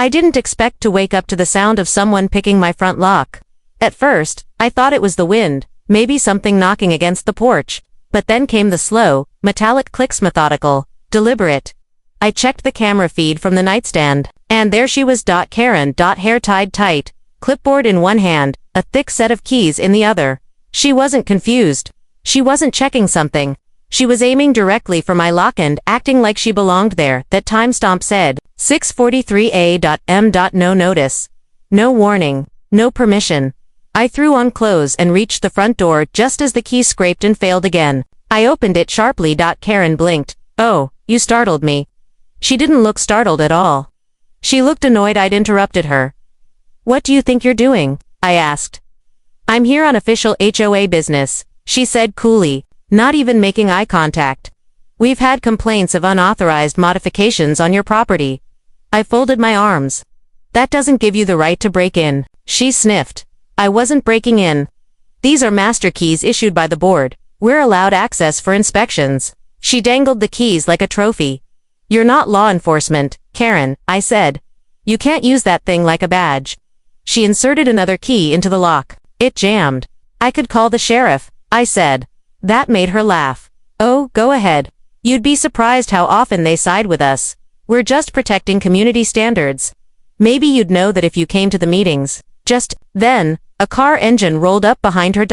I didn't expect to wake up to the sound of someone picking my front lock. At first, I thought it was the wind, maybe something knocking against the porch, but then came the slow, metallic clicks, methodical, deliberate. I checked the camera feed from the nightstand, and there she was. Karen. Hair tied tight, clipboard in one hand, a thick set of keys in the other. She wasn't confused. She wasn't checking something. She was aiming directly for my lock and acting like she belonged there. That timestamp said, 6:43 a.m. No notice. No warning. No permission. I threw on clothes and reached the front door just as the key scraped and failed again. I opened it sharply. Karen blinked. Oh, you startled me. She didn't look startled at all. She looked annoyed I'd interrupted her. What do you think you're doing? I asked. I'm here on official HOA business, she said coolly, not even making eye contact. We've had complaints of unauthorized modifications on your property. I folded my arms. That doesn't give you the right to break in, she sniffed. I wasn't breaking in. These are master keys issued by the board. We're allowed access for inspections. She dangled the keys like a trophy. You're not law enforcement, Karen, I said. You can't use that thing like a badge. She inserted another key into the lock. It jammed. I could call the sheriff, I said. That made her laugh. Oh, go ahead. You'd be surprised how often they side with us. We're just protecting community standards. Maybe you'd know that if you came to the meetings. Just then, a car engine rolled up behind her.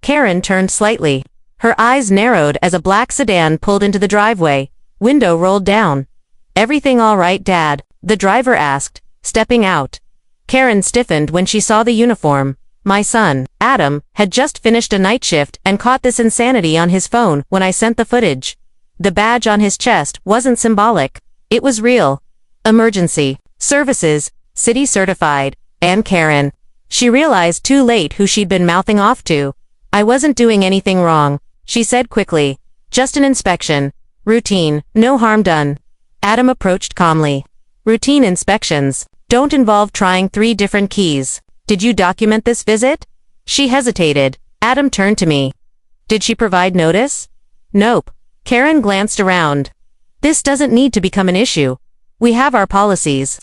Karen turned slightly. Her eyes narrowed as a black sedan pulled into the driveway. Window rolled down. Everything all right, Dad? The driver asked, stepping out. Karen stiffened when she saw the uniform. My son, Adam, had just finished a night shift and caught this insanity on his phone when I sent the footage. The badge on his chest wasn't symbolic. It was real. Emergency services, city certified, and Karen. She realized too late who she'd been mouthing off to. I wasn't doing anything wrong, she said quickly. Just an inspection. Routine, no harm done. Adam approached calmly. Routine inspections don't involve trying 3 different keys. Did you document this visit? She hesitated. Adam turned to me. Did she provide notice? Nope. Karen glanced around. This doesn't need to become an issue. We have our policies.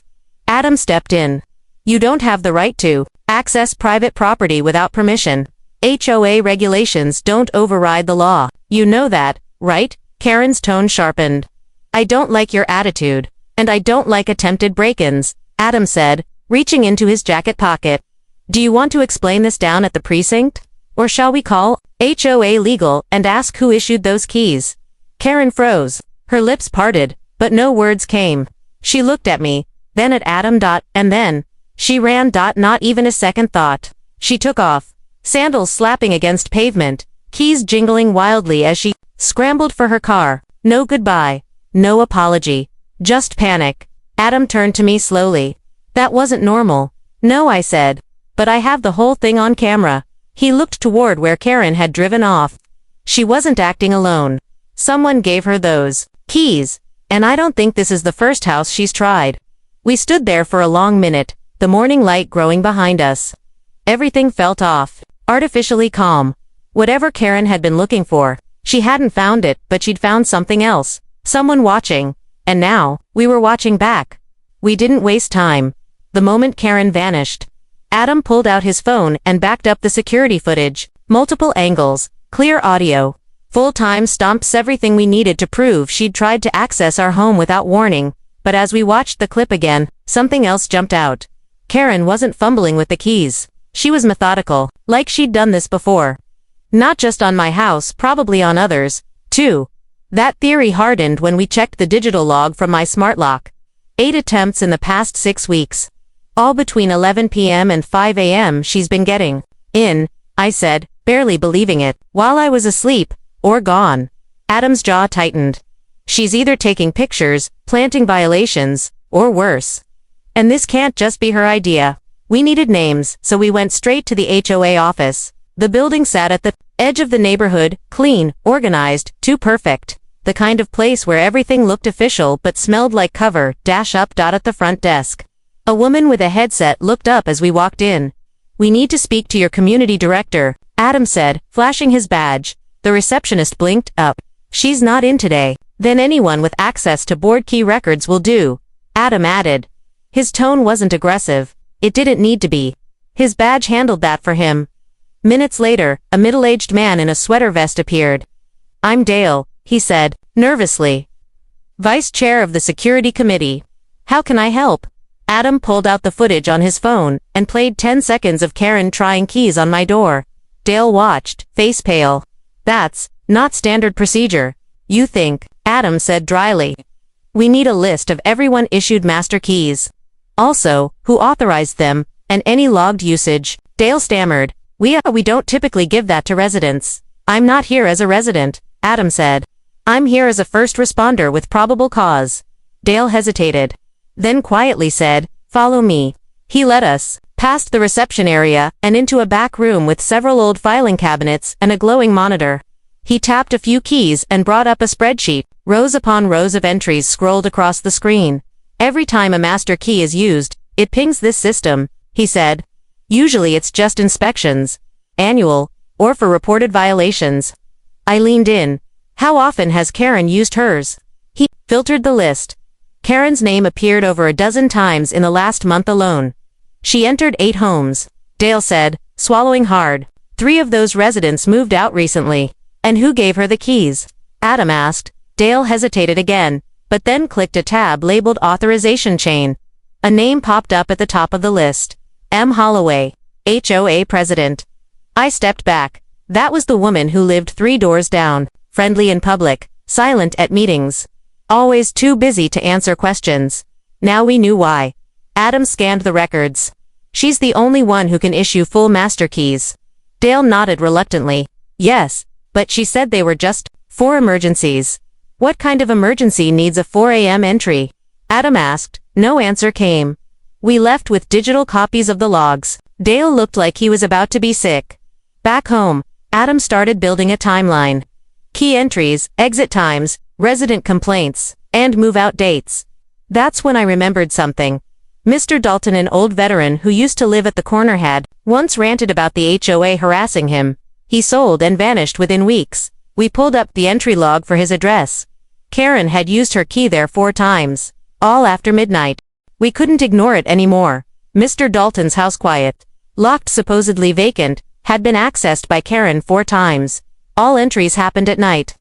Adam stepped in. You don't have the right to access private property without permission. HOA regulations don't override the law. You know that, right? Karen's tone sharpened. I don't like your attitude, and I don't like attempted break-ins, Adam said, reaching into his jacket pocket. Do you want to explain this down at the precinct? Or shall we call HOA legal and ask who issued those keys? Karen froze. Her lips parted, but no words came. She looked at me, then at Adam. And then, she ran. Not even a second thought. She took off, sandals slapping against pavement, keys jingling wildly as she scrambled for her car. No goodbye. No apology. Just panic. Adam turned to me slowly. That wasn't normal. No, I said. But I have the whole thing on camera. He looked toward where Karen had driven off. She wasn't acting alone. Someone gave her those keys. And I don't think this is the first house she's tried. We stood there for a long minute, the morning light growing behind us. Everything felt off, artificially calm. Whatever Karen had been looking for, she hadn't found it, but she'd found something else. Someone watching. And now, we were watching back. We didn't waste time. The moment Karen vanished, Adam pulled out his phone and backed up the security footage. Multiple angles, clear audio, full time stamps, everything we needed to prove she'd tried to access our home without warning. But as we watched the clip again, something else jumped out. Karen wasn't fumbling with the keys. She was methodical, like she'd done this before. Not just on my house, probably on others, too. That theory hardened when we checked the digital log from my smart lock. 8 attempts in the past 6 weeks. All between 11 p.m. and 5 a.m. she's been getting in, I said, barely believing it, while I was asleep, or gone. Adam's jaw tightened. She's either taking pictures, planting violations, or worse. And this can't just be her idea. We needed names, so we went straight to the HOA office. The building sat at the edge of the neighborhood, clean, organized, too perfect. The kind of place where everything looked official but smelled like cover. Up. At the front desk, a woman with a headset looked up as we walked in. We need to speak to your community director, Adam said, flashing his badge. The receptionist blinked up. She's not in today. Then anyone with access to board key records will do, Adam added. His tone wasn't aggressive. It didn't need to be. His badge handled that for him. Minutes later, a middle-aged man in a sweater vest appeared. "I'm Dale," he said, nervously. "Vice Chair of the Security Committee. How can I help?" Adam pulled out the footage on his phone and played 10 seconds of Karen trying keys on my door. Dale watched, face pale. "That's not standard procedure. You think," Adam said dryly. "We need a list of everyone issued master keys. Also, who authorized them, and any logged usage." Dale stammered. We don't typically give that to residents." "I'm not here as a resident," Adam said. "I'm here as a first responder with probable cause." Dale hesitated. Then quietly said, "Follow me." He led us, past the reception area, and into a back room with several old filing cabinets and a glowing monitor. He tapped a few keys and brought up a spreadsheet. Rows upon rows of entries scrolled across the screen. "Every time a master key is used, it pings this system," he said. "Usually it's just inspections, annual, or for reported violations." I leaned in. "How often has Karen used hers?" He filtered the list. Karen's name appeared over a dozen times in the last month alone. "She entered 8 homes," Dale said, swallowing hard. "3 of those residents moved out recently." "And who gave her the keys?" Adam asked. Dale hesitated again, but then clicked a tab labeled Authorization Chain. A name popped up at the top of the list. M. Holloway, HOA President. I stepped back. That was the woman who lived 3 doors down, friendly in public, silent at meetings. Always too busy to answer questions. Now we knew why. Adam scanned the records. "She's the only one who can issue full master keys." Dale nodded reluctantly. "Yes, but she said they were just for emergencies." "What kind of emergency needs a 4 a.m. entry?" Adam asked. No answer came. We left with digital copies of the logs. Dale looked like he was about to be sick. Back home, Adam started building a timeline. Key entries, exit times, resident complaints, and move-out dates. That's when I remembered something. Mr. Dalton, an old veteran who used to live at the corner, had once ranted about the HOA harassing him. He sold and vanished within weeks. We pulled up the entry log for his address. Karen had used her key there 4 times, all after midnight. We couldn't ignore it anymore. Mr. Dalton's house, quiet, locked, supposedly vacant, had been accessed by Karen 4 times. All entries happened at night.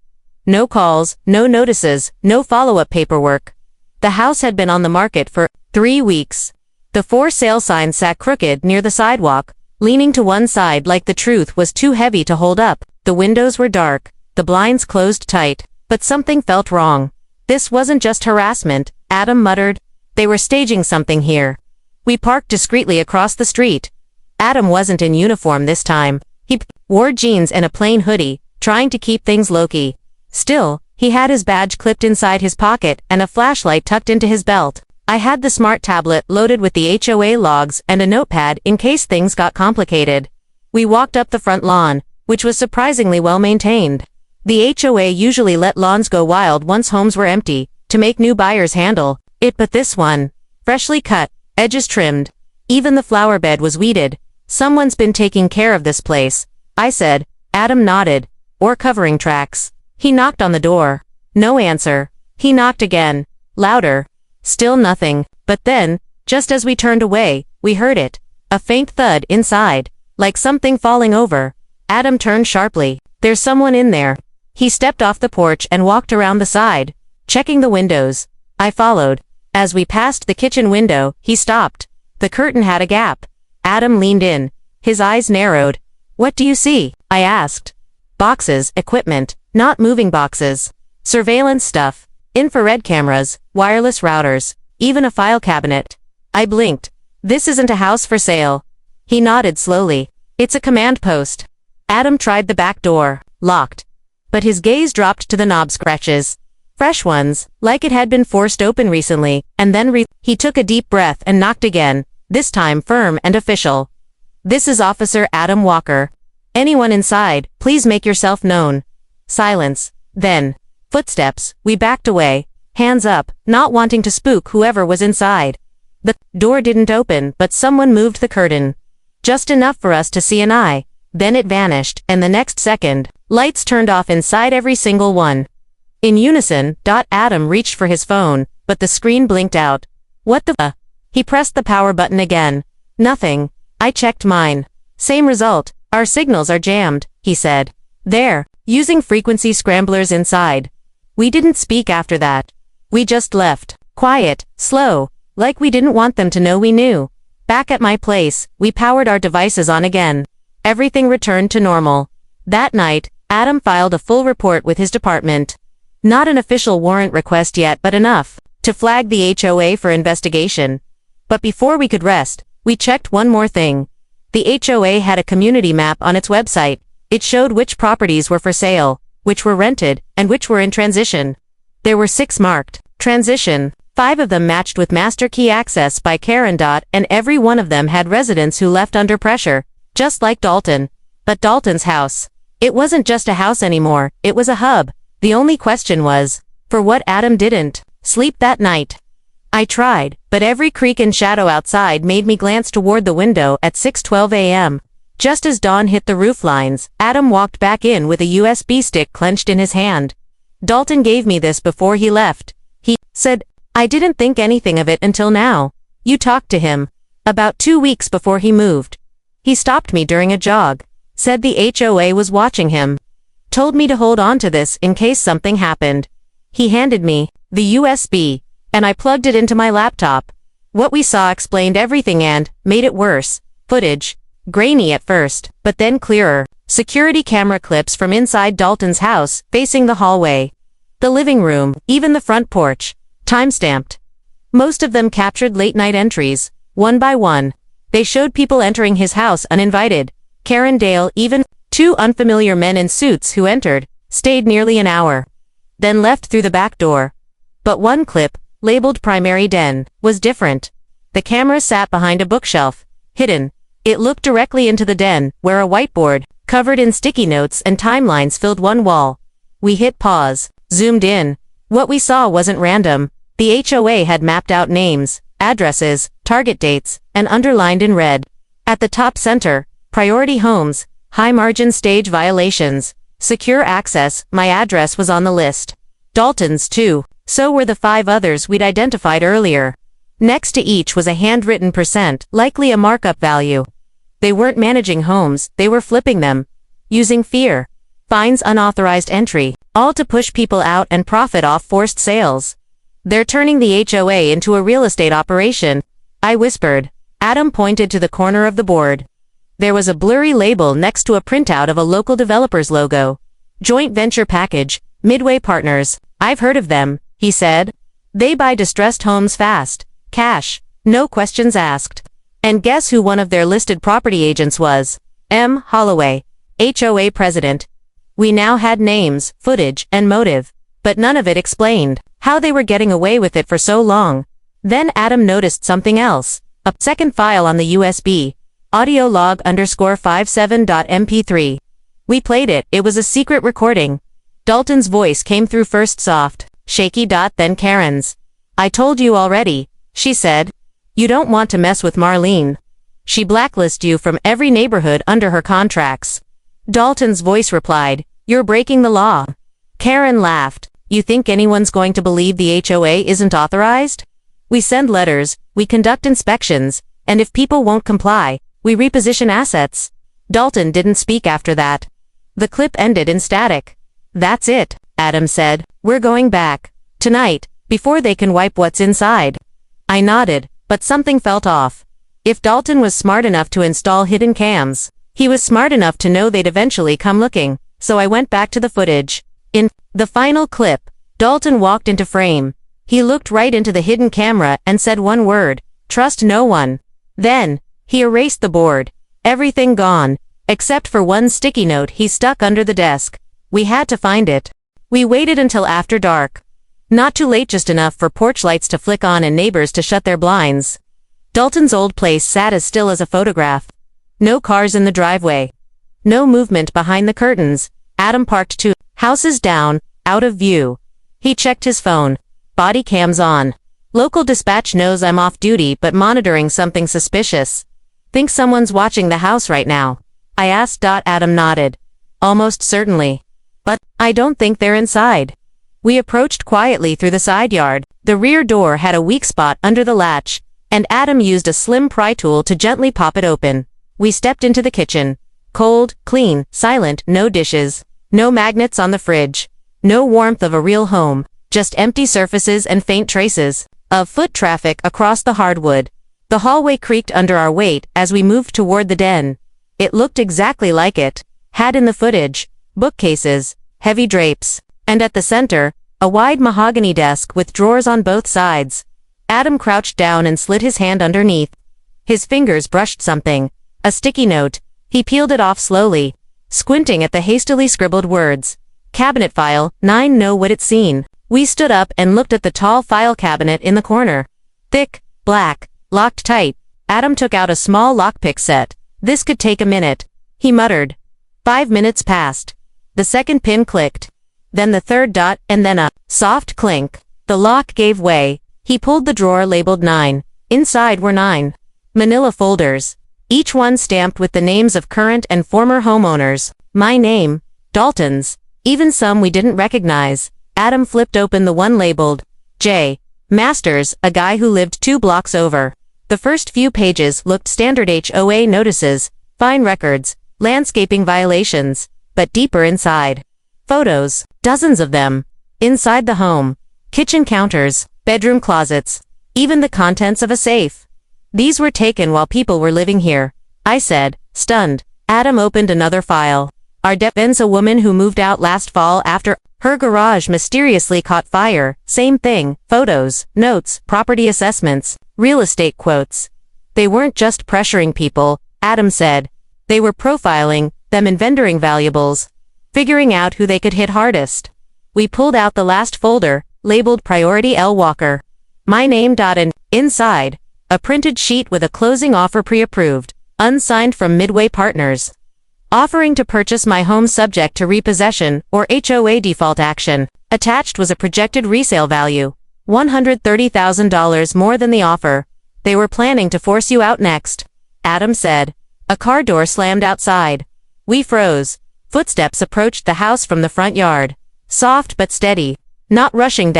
No calls, no notices, no follow-up paperwork. The house had been on the market for 3 weeks. The for sale sign sat crooked near the sidewalk, leaning to one side like the truth was too heavy to hold up. The windows were dark, the blinds closed tight, but something felt wrong. This wasn't just harassment, Adam muttered. They were staging something here. We parked discreetly across the street. Adam wasn't in uniform this time. He wore jeans and a plain hoodie, trying to keep things low-key. Still, he had his badge clipped inside his pocket and a flashlight tucked into his belt. I had the smart tablet loaded with the HOA logs and a notepad in case things got complicated. We walked up the front lawn, which was surprisingly well maintained. The HOA usually let lawns go wild once homes were empty, to make new buyers handle it, but this one, freshly cut, edges trimmed. Even the flower bed was weeded. Someone's been taking care of this place, I said. Adam nodded. Or covering tracks. He knocked on the door. No answer. He knocked again. Louder. Still nothing. But then, just as we turned away, we heard it. A faint thud inside, like something falling over. Adam turned sharply. There's someone in there. He stepped off the porch and walked around the side, checking the windows. I followed. As we passed the kitchen window, he stopped. The curtain had a gap. Adam leaned in. His eyes narrowed. What do you see? I asked. Boxes, equipment, not moving boxes. Surveillance stuff. Infrared cameras, wireless routers, even a file cabinet. I blinked. This isn't a house for sale. He nodded slowly. It's a command post. Adam tried the back door. Locked. But his gaze dropped to the knob scratches. Fresh ones, like it had been forced open recently, and then he took a deep breath and knocked again, this time firm and official. This is Officer Adam Walker. Anyone inside, please make yourself known. Silence. Then, footsteps. We backed away, hands up, not wanting to spook whoever was inside. The door didn't open, but someone moved the curtain. Just enough for us to see an eye. Then it vanished, and the next second, lights turned off inside every single one. In unison, Adam reached for his phone, but the screen blinked out. What the He pressed the power button again. Nothing. I checked mine. Same result. Our signals are jammed, he said. There, using frequency scramblers inside. We didn't speak after that. We just left. Quiet, slow, like we didn't want them to know we knew. Back at my place, we powered our devices on again. Everything returned to normal. That night, Adam filed a full report with his department. Not an official warrant request yet, but enough to flag the HOA for investigation. But before we could rest, we checked one more thing. The HOA had a community map on its website. It showed which properties were for sale, which were rented, and which were in transition. There were 6 marked transition. 5 of them matched with master key access by Karen. And every one of them had residents who left under pressure, just like Dalton. But Dalton's house. It wasn't just a house anymore, it was a hub. The only question was, for what Adam didn't sleep that night. I tried, but every creak and shadow outside made me glance toward the window at 6:12 a.m. Just as dawn hit the roof lines, Adam walked back in with a USB stick clenched in his hand. Dalton gave me this before he left. He said, I didn't think anything of it until now. You talked to him. About 2 weeks before he moved. He stopped me during a jog. Said the HOA was watching him. Told me to hold on to this in case something happened. He handed me the USB, and I plugged it into my laptop. What we saw explained everything and made it worse. Footage. Grainy at first, but then clearer. Security camera clips from inside Dalton's house, facing the hallway. The living room, even the front porch. Timestamped. Most of them captured late-night entries, one by one. They showed people entering his house uninvited. Karen Dale, even 2 unfamiliar men in suits who entered, stayed nearly an hour. Then left through the back door. But one clip, labeled Primary Den, was different. The camera sat behind a bookshelf, hidden. It looked directly into the den, where a whiteboard, covered in sticky notes and timelines filled one wall. We hit pause, zoomed in. What we saw wasn't random. The HOA had mapped out names, addresses, target dates, and underlined in red. At the top center, priority homes, high-margin stage violations, secure access, my address was on the list. Dalton's too. So were the 5 others we'd identified earlier. Next to each was a handwritten %, likely a markup value. They weren't managing homes, they were flipping them. Using fear. Fines, unauthorized entry, all to push people out and profit off forced sales. They're turning the HOA into a real estate operation, I whispered. Adam pointed to the corner of the board. There was a blurry label next to a printout of a local developer's logo. Joint venture package, Midway Partners. I've heard of them, he said. They buy distressed homes fast. Cash. No questions asked. And guess who one of their listed property agents was? M. Holloway, HOA president. We now had names, footage, and motive. But none of it explained how they were getting away with it for so long. Then Adam noticed something else. A second file on the USB. Audio log _57.mp3. We played it. It was a secret recording. Dalton's voice came through first soft, shaky. Then Karen's. I told you already, she said. You don't want to mess with Marlene. She blacklisted you from every neighborhood under her contracts. Dalton's voice replied, you're breaking the law. Karen laughed. You think anyone's going to believe the HOA isn't authorized? We send letters, we conduct inspections, and if people won't comply, we reposition assets. Dalton didn't speak after that. The clip ended in static. That's it, Adam said. We're going back. Tonight, before they can wipe what's inside. I nodded, but something felt off. If Dalton was smart enough to install hidden cams, he was smart enough to know they'd eventually come looking, so I went back to the footage. In the final clip, Dalton walked into frame. He looked right into the hidden camera and said one word, trust no one. Then, he erased the board. Everything gone, except for one sticky note he stuck under the desk. We had to find it. We waited until after dark. Not too late, just enough for porch lights to flick on and neighbors to shut their blinds. Dalton's old place sat as still as a photograph. No cars in the driveway. No movement behind the curtains. Adam parked 2 houses down, out of view. He checked his phone. Body cams on. Local dispatch knows I'm off duty but monitoring something suspicious. Think someone's watching the house right now? I asked. Adam nodded. Almost certainly. But I don't think they're inside. We approached quietly through the side yard. The rear door had a weak spot under the latch. and Adam used a slim pry tool to gently pop it open. We stepped into the kitchen. Cold, clean, silent, no dishes, no magnets on the fridge, no warmth of a real home, just empty surfaces and faint traces of foot traffic across the hardwood. The hallway creaked under our weight as we moved toward the den. It looked exactly like it had in the footage: bookcases, heavy drapes, and at the center, a wide mahogany desk with drawers on both sides. Adam crouched down and slid his hand underneath. His fingers brushed something, a sticky note. He peeled it off slowly, squinting at the hastily scribbled words. Cabinet file, 9. Know what it's seen. We stood up and looked at the tall file cabinet in the corner. Thick, black, locked tight. Adam took out a small lockpick set. This could take a minute, he muttered. 5 minutes passed. The second pin clicked. Then the third dot, and then a soft clink. The lock gave way. He pulled the drawer labeled 9. Inside were 9 manila folders, each one stamped with the names of current and former homeowners. My name, Dalton's, even some we didn't recognize. Adam flipped open the one labeled J. Masters, a guy who lived 2 blocks over. The first few pages looked standard HOA notices, fine records, landscaping violations, but deeper inside. Photos, dozens of them. Inside the home. Kitchen counters, bedroom closets, even the contents of a safe. These were taken while people were living here, I said, stunned. Adam opened another file. Our depends a woman who moved out last fall after her garage mysteriously caught fire. Same thing, photos, notes, property assessments, real estate quotes. They weren't just pressuring people, Adam said. They were profiling them in vendoring valuables, figuring out who they could hit hardest. We pulled out the last folder, labeled Priority L. Walker. My name. And inside, a printed sheet with a closing offer pre-approved, unsigned from Midway Partners. Offering to purchase my home subject to repossession or HOA default action. Attached was a projected resale value, $130,000 more than the offer. They were planning to force you out next, Adam said. A car door slammed outside. We froze. Footsteps approached the house from the front yard. Soft but steady. Not rushing,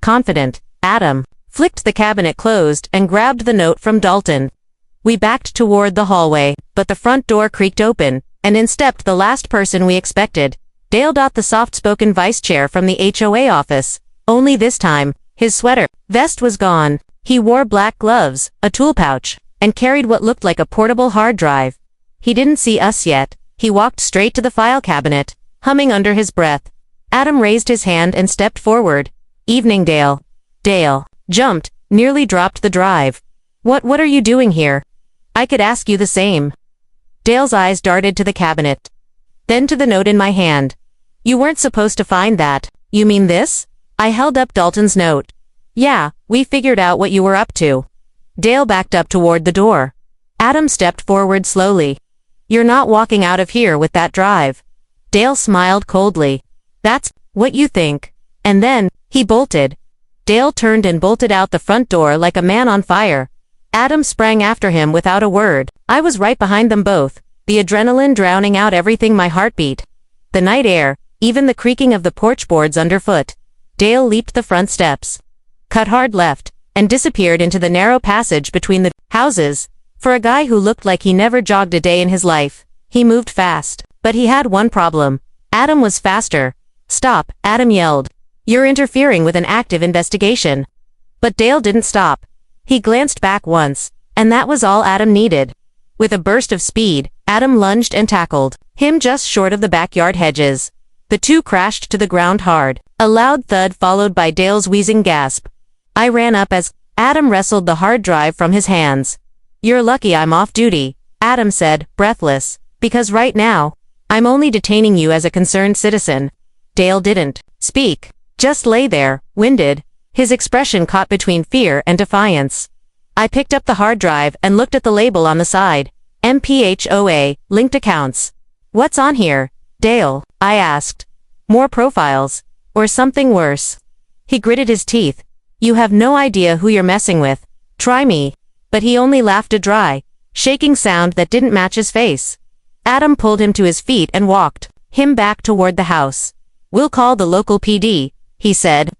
confident. Adam flicked the cabinet closed and grabbed the note from Dalton. We backed toward the hallway, but the front door creaked open, and in stepped the last person we expected. Dale. The soft-spoken vice chair from the HOA office. Only this time, his sweater vest was gone. He wore black gloves, a tool pouch, and carried what looked like a portable hard drive. He didn't see us yet. He walked straight to the file cabinet, humming under his breath. Adam raised his hand and stepped forward. Evening, Dale. Dale jumped, nearly dropped the drive. What are you doing here? I could ask you the same. Dale's eyes darted to the cabinet, then to the note in my hand. You weren't supposed to find that. You mean this? I held up Dalton's note. Yeah, we figured out what you were up to. Dale backed up toward the door. Adam stepped forward slowly. You're not walking out of here with that drive. Dale smiled coldly. That's what you think. And then, he bolted. Dale turned and bolted out the front door like a man on fire. Adam sprang after him without a word. I was right behind them both, the adrenaline drowning out everything, my heartbeat. The night air, even the creaking of the porch boards underfoot. Dale leaped the front steps, cut hard left, and disappeared into the narrow passage between the houses. For a guy who looked like he never jogged a day in his life, he moved fast. But he had one problem. Adam was faster. Stop, Adam yelled. You're interfering with an active investigation. But Dale didn't stop. He glanced back once, and that was all Adam needed. With a burst of speed, Adam lunged and tackled him just short of the backyard hedges. The two crashed to the ground hard. A loud thud followed by Dale's wheezing gasp. I ran up as Adam wrestled the hard drive from his hands. You're lucky I'm off duty, Adam said, breathless, because right now, I'm only detaining you as a concerned citizen. Dale didn't speak, just lay there, winded, his expression caught between fear and defiance. I picked up the hard drive and looked at the label on the side. MPHOA, linked accounts. What's on here, Dale? I asked. More profiles. Or something worse. He gritted his teeth. You have no idea who you're messing with. Try me. But he only laughed a dry, shaking sound that didn't match his face. Adam pulled him to his feet and walked him back toward the house. We'll call the local PD, he said.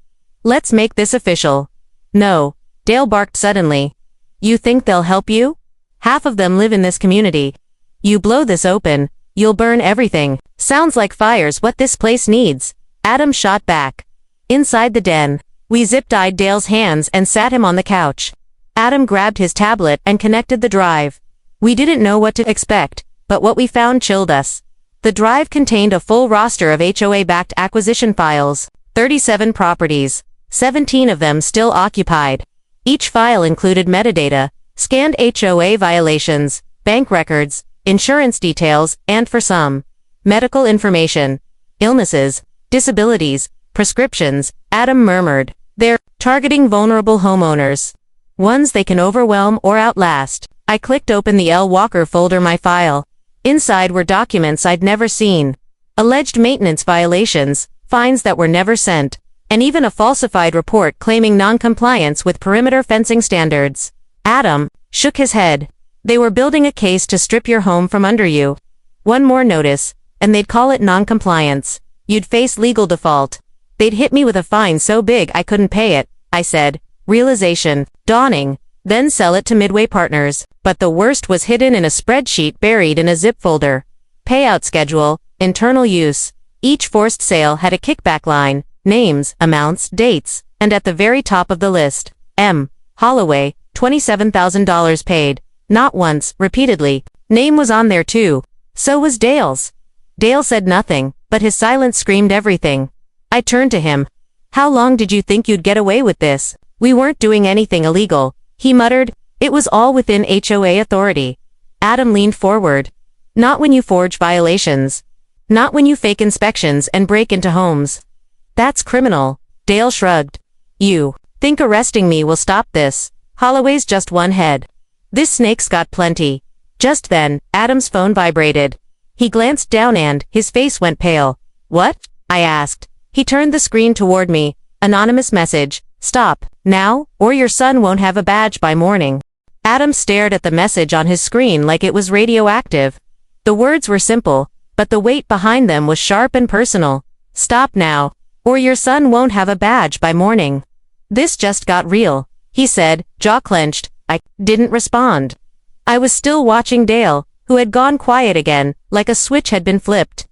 Let's make this official. No, Dale barked suddenly. You think they'll help you? Half of them live in this community. You blow this open, you'll burn everything. Sounds like fire's what this place needs. Adam shot back. Inside the den, we zip-tied Dale's hands and sat him on the couch. Adam grabbed his tablet and connected the drive. We didn't know what to expect, but what we found chilled us. The drive contained a full roster of HOA-backed acquisition files, 37 properties, 17 of them still occupied. Each file included metadata, scanned HOA violations, bank records, insurance details, and for some, medical information, illnesses, disabilities, prescriptions. Adam murmured. They're targeting vulnerable homeowners. Ones they can overwhelm or outlast. I clicked open the L. Walker folder, my file. Inside were documents I'd never seen. Alleged maintenance violations, fines that were never sent, and even a falsified report claiming non-compliance with perimeter fencing standards. Adam shook his head. They were building a case to strip your home from under you. One more notice, and they'd call it non-compliance. You'd face legal default. They'd hit me with a fine so big I couldn't pay it, I said. Realization dawning. Then sell it to Midway Partners. But the worst was hidden in a spreadsheet buried in a zip folder. Payout schedule, internal use. Each forced sale had a kickback line, names, amounts, dates, and at the very top of the list, M. Holloway, $27,000 paid. Not once, repeatedly. Name was on there too. So was Dale's. Dale said nothing, but his silence screamed everything. I turned to him. How long did you think you'd get away with this? We weren't doing anything illegal, he muttered. It was all within HOA authority. Adam leaned forward. Not when you forge violations. Not when you fake inspections and break into homes. That's criminal. Dale shrugged. You think arresting me will stop this? Holloway's just one head. This snake's got plenty. Just then, Adam's phone vibrated. He glanced down and his face went pale. What? I asked. He turned the screen toward me. Anonymous message. Stop, now, or your son won't have a badge by morning. Adam stared at the message on his screen like it was radioactive. The words were simple, but the weight behind them was sharp and personal. Stop now, or your son won't have a badge by morning. This just got real, he said, jaw clenched. I didn't respond. I was still watching Dale, who had gone quiet again, like a switch had been flipped.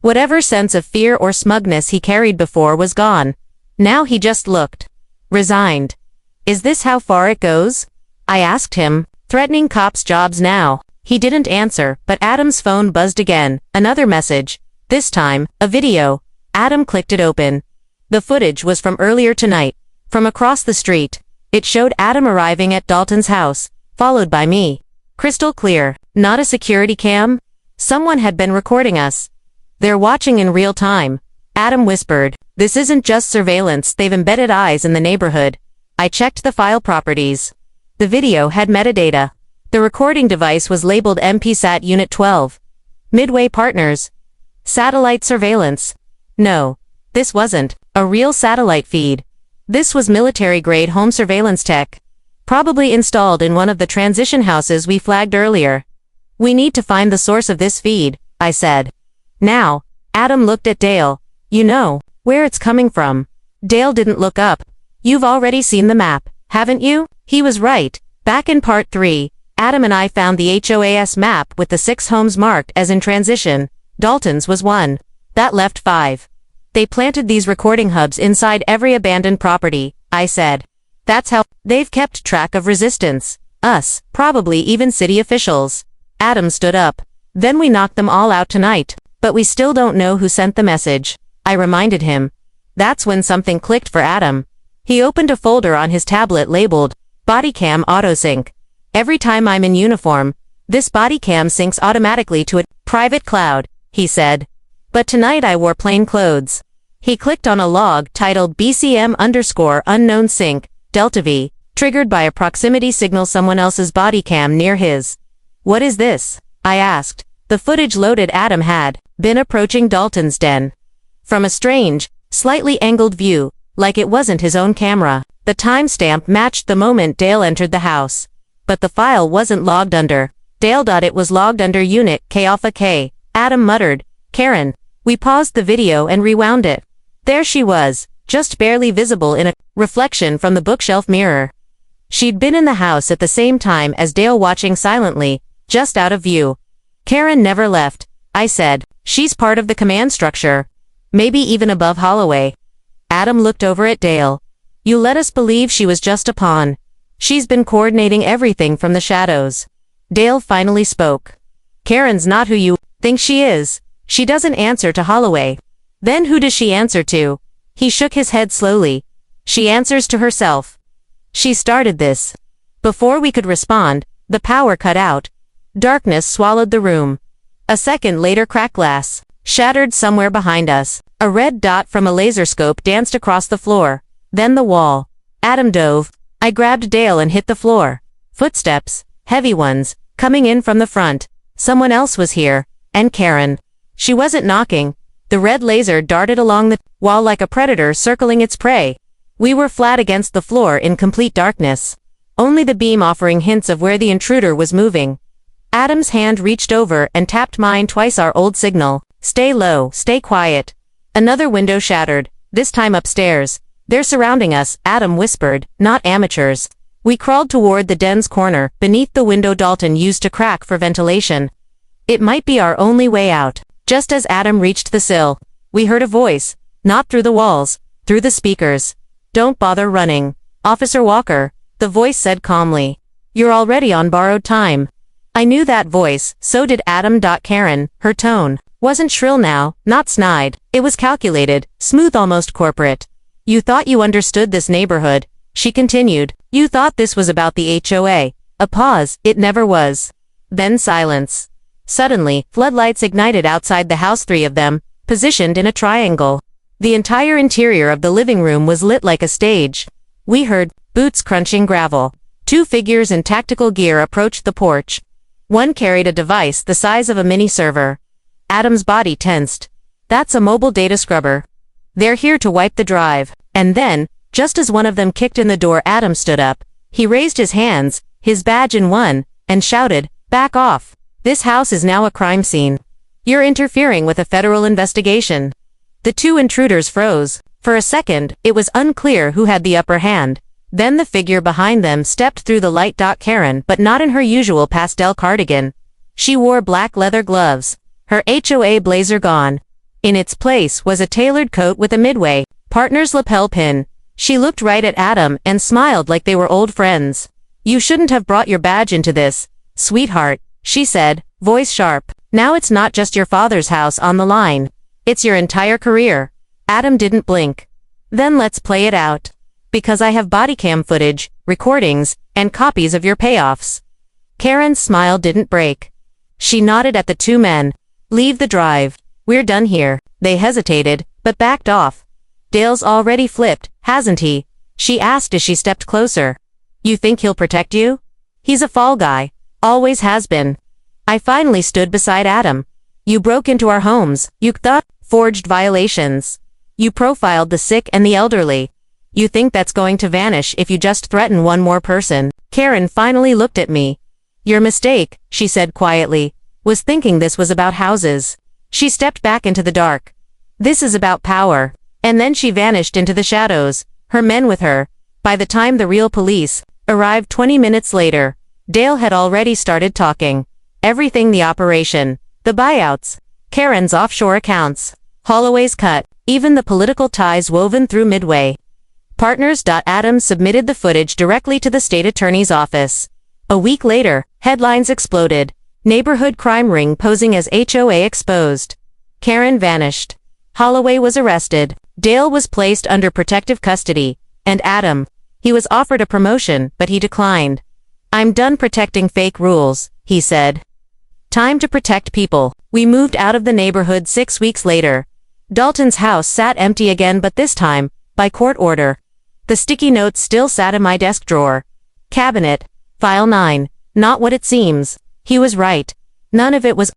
Whatever sense of fear or smugness he carried before was gone. Now he just looked resigned. Is this how far it goes? I asked him, threatening cops' jobs now. He didn't answer, but Adam's phone buzzed again. Another message. This time, a video. Adam clicked it open. The footage was from earlier tonight, from across the street. It showed Adam arriving at Dalton's house, followed by me. Crystal clear. Not a security cam? Someone had been recording us. They're watching in real time. Adam whispered. This isn't just surveillance, they've embedded eyes in the neighborhood. I checked the file properties. The video had metadata. The recording device was labeled MPSat Unit 12. Midway Partners. Satellite surveillance. No, this wasn't a real satellite feed. This was military-grade home surveillance tech. Probably installed in one of the transition houses we flagged earlier. We need to find the source of this feed, I said. Now, Adam looked at Dale. You know where it's coming from. Dale didn't look up. You've already seen the map, haven't you? He was right. Back in part 3, Adam and I found the HOAS map with the 6 homes marked as in transition. Dalton's was 1. That left 5. They planted these recording hubs inside every abandoned property, I said. That's how they've kept track of resistance. Us, probably even city officials. Adam stood up. Then we knocked them all out tonight. But we still don't know who sent the message. I reminded him. That's when something clicked for Adam. He opened a folder on his tablet labeled Bodycam Autosync. Every time I'm in uniform, this bodycam syncs automatically to a private cloud, he said. But tonight I wore plain clothes. He clicked on a log titled BCM_unknown sync, Delta V, triggered by a proximity signal someone else's bodycam near his. What is this? I asked. The footage loaded. Adam had been approaching Dalton's den. From a strange, slightly angled view, like it wasn't his own camera. The timestamp matched the moment Dale entered the house. But the file wasn't logged under Dale. It was logged under Unit K Alpha K. Adam muttered, Karen. We paused the video and rewound it. There she was, just barely visible in a reflection from the bookshelf mirror. She'd been in the house at the same time as Dale, watching silently, just out of view. Karen never left, I said. She's part of the command structure. Maybe even above Holloway. Adam looked over at Dale. You let us believe she was just a pawn. She's been coordinating everything from the shadows. Dale finally spoke. Karen's not who you think she is. She doesn't answer to Holloway. Then who does she answer to? He shook his head slowly. She answers to herself. She started this. Before we could respond, the power cut out. Darkness swallowed the room. A second later, cracked glass shattered somewhere behind us. A red dot from a laser scope danced across the floor. Then the wall. Adam dove. I grabbed Dale and hit the floor. Footsteps, heavy ones, coming in from the front. Someone else was here. And Karen. She wasn't knocking. The red laser darted along the wall like a predator circling its prey. We were flat against the floor in complete darkness. Only the beam offering hints of where the intruder was moving. Adam's hand reached over and tapped mine twice, our old signal. Stay low, stay quiet. Another window shattered, this time upstairs. They're surrounding us, Adam whispered, not amateurs. We crawled toward the den's corner, beneath the window Dalton used to crack for ventilation. It might be our only way out. Just as Adam reached the sill, we heard a voice, not through the walls, through the speakers. Don't bother running. Officer Walker, the voice said calmly. You're already on borrowed time. I knew that voice, so did Adam. Karen, her tone, wasn't shrill now, not snide. It was calculated, smooth, almost corporate. You thought you understood this neighborhood, she continued. You thought this was about the HOA. A pause, it never was. Then silence. Suddenly, floodlights ignited outside the house, 3 of them, positioned in a triangle. The entire interior of the living room was lit like a stage. We heard boots crunching gravel. 2 figures in tactical gear approached the porch. One carried a device the size of a mini server. Adam's body tensed. That's a mobile data scrubber. They're here to wipe the drive. And then, just as one of them kicked in the door, Adam stood up. He raised his hands, his badge in one, and shouted, "Back off. This house is now a crime scene. You're interfering with a federal investigation." The 2 intruders froze. For a second, it was unclear who had the upper hand. Then the figure behind them stepped through the light. Karen, but not in her usual pastel cardigan. She wore black leather gloves. Her HOA blazer gone. In its place was a tailored coat with a Midway Partners lapel pin. She looked right at Adam and smiled like they were old friends. You shouldn't have brought your badge into this, sweetheart, she said, voice sharp. Now it's not just your father's house on the line. It's your entire career. Adam didn't blink. Then let's play it out. Because I have body cam footage, recordings, and copies of your payoffs. Karen's smile didn't break. She nodded at the 2 men. Leave the drive. We're done here. They hesitated, but backed off. Dale's already flipped, hasn't he? She asked as she stepped closer. You think he'll protect you? He's a fall guy. Always has been. I finally stood beside Adam. You broke into our homes. You forged violations. You profiled the sick and the elderly. You think that's going to vanish if you just threaten one more person? Karen finally looked at me. Your mistake, she said quietly, was thinking this was about houses. She stepped back into the dark. This is about power. And then she vanished into the shadows, her men with her. By the time the real police arrived 20 minutes later, Dale had already started talking. Everything: the operation, the buyouts, Karen's offshore accounts, Holloway's cut, even the political ties woven through Midway Partners. Adam submitted the footage directly to the state attorney's office. A week later, headlines exploded. Neighborhood crime ring posing as HOA exposed. Karen vanished. Holloway was arrested. Dale was placed under protective custody. And Adam, he was offered a promotion, but he declined. I'm done protecting fake rules, he said. Time to protect people. We moved out of the neighborhood 6 weeks later. Dalton's house sat empty again, but this time, by court order. The sticky notes still sat in my desk drawer. Cabinet. File 9. Not what it seems. He was right. None of it was